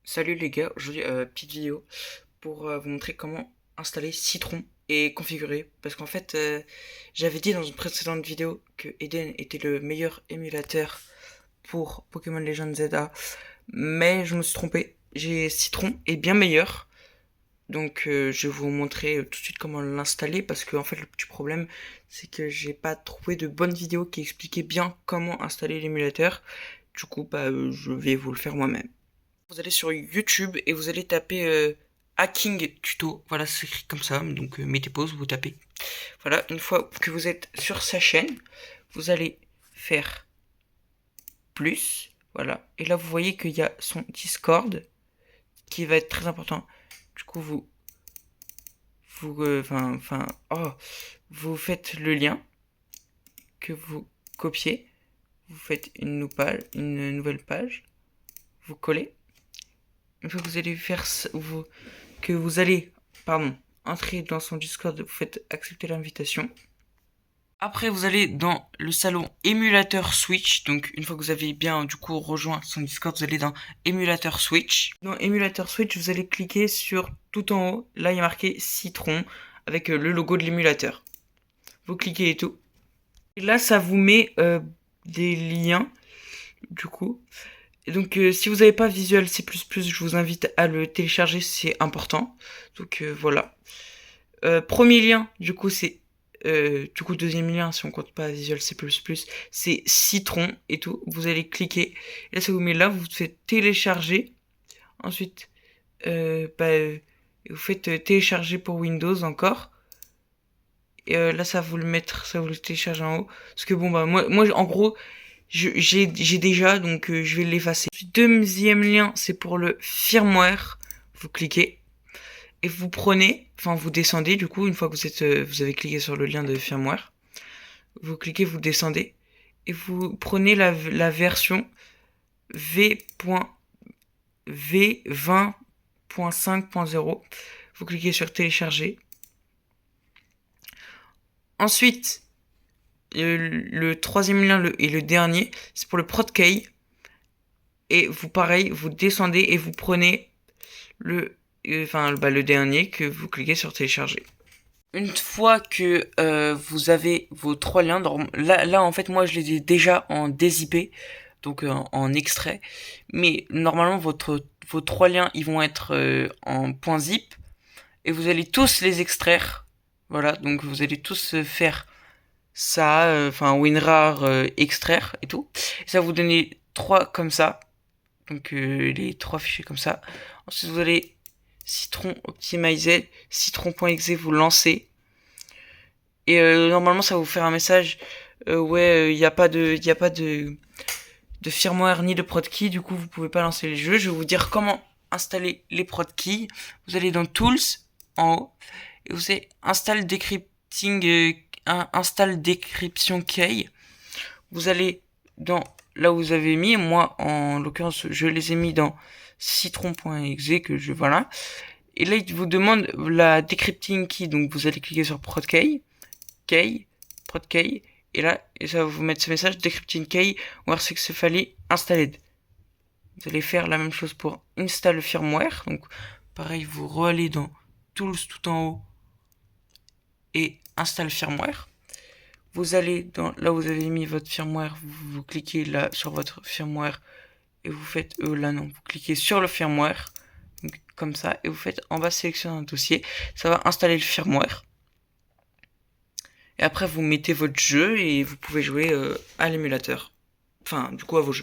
Salut les gars, aujourd'hui petite vidéo pour vous montrer comment installer Citron et configurer parce qu'en fait j'avais dit dans une précédente vidéo que Eden était le meilleur émulateur pour Pokémon Legends ZA, mais je me suis trompé, j'ai Citron est bien meilleur, donc je vais vous montrer tout de suite comment l'installer parce que en fait le petit problème c'est que j'ai pas trouvé de bonne vidéo qui expliquait bien comment installer l'émulateur, du coup je vais vous le faire moi-même. Vous allez sur YouTube et vous allez taper hacking tuto. Voilà, c'est écrit comme ça. Donc mettez pause, vous tapez. Voilà, une fois que vous êtes sur sa chaîne, vous allez faire plus. Voilà. Et là, vous voyez qu'il y a son Discord qui va être très important. Du coup, vous faites le lien que vous copiez. Vous faites une nouvelle page. Vous collez. Une fois que vous allez faire que vous allez, entrer dans son Discord, vous faites accepter l'invitation. Après, vous allez dans le salon émulateur Switch. Donc, une fois que vous avez bien, du coup, rejoint son Discord, vous allez dans émulateur Switch. Dans émulateur Switch, vous allez cliquer sur tout en haut. Là, il y a marqué Citron avec le logo de l'émulateur. Vous cliquez et tout. Et là, ça vous met des liens, du coup. Et donc, si vous n'avez pas Visual C++, je vous invite à le télécharger, c'est important. Donc, voilà. Premier lien, du coup, c'est... du coup, deuxième lien, si on compte pas Visual C++, c'est Citron et tout. Vous allez cliquer. Et là, ça vous met là, vous faites télécharger. Ensuite, vous faites télécharger pour Windows encore. Et là, ça va vous le mettre, ça va vous le télécharger en haut. Parce que bon, moi en gros, j'ai déjà, donc je vais l'effacer. Deuxième lien, c'est pour le firmware. Vous cliquez et vous prenez, vous descendez du coup, une fois que vous avez cliqué sur le lien de firmware. Vous cliquez, vous descendez et vous prenez la version V20.5.0. Vous cliquez sur télécharger. Ensuite, le troisième lien et le dernier, c'est pour le ProdKey. Et vous, pareil, vous descendez et vous prenez le dernier que vous cliquez sur télécharger. Une fois que vous avez vos trois liens, là en fait moi je les ai déjà en dézippé, donc en extrait, mais normalement vos trois liens ils vont être en .zip et vous allez tous les extraire. Voilà, donc vous allez tous faire ça, WinRAR extraire et tout. Et ça va vous donner trois comme ça. Donc les trois fichiers comme ça. Ensuite vous allez Citron optimizer, citron.exe vous lancez. Et normalement ça va vous faire un message il n'y a pas de firmware ni de prod-key, du coup vous pouvez pas lancer les jeux. Je vais vous dire comment installer les prod-keys. Vous allez dans Tools en haut et vous allez install decryption key. Vous allez dans là où vous avez mis, moi en l'occurrence je les ai mis dans citron.exe voilà. Et là il vous demande la decrypting key, donc vous allez cliquer sur prod-key, prod-key, et là et ça va vous mettre ce message decrypting key where successfully installed. Vous allez faire la même chose pour install firmware, donc pareil vous re-allez dans tools tout en haut et install firmware. Vous allez dans là où vous avez mis votre firmware, vous cliquez là sur votre firmware et vous faites vous cliquez sur le firmware, donc, comme ça, et vous faites en bas sélectionner un dossier, ça va installer le firmware. Et après vous mettez votre jeu et vous pouvez jouer à l'émulateur, du coup à vos jeux.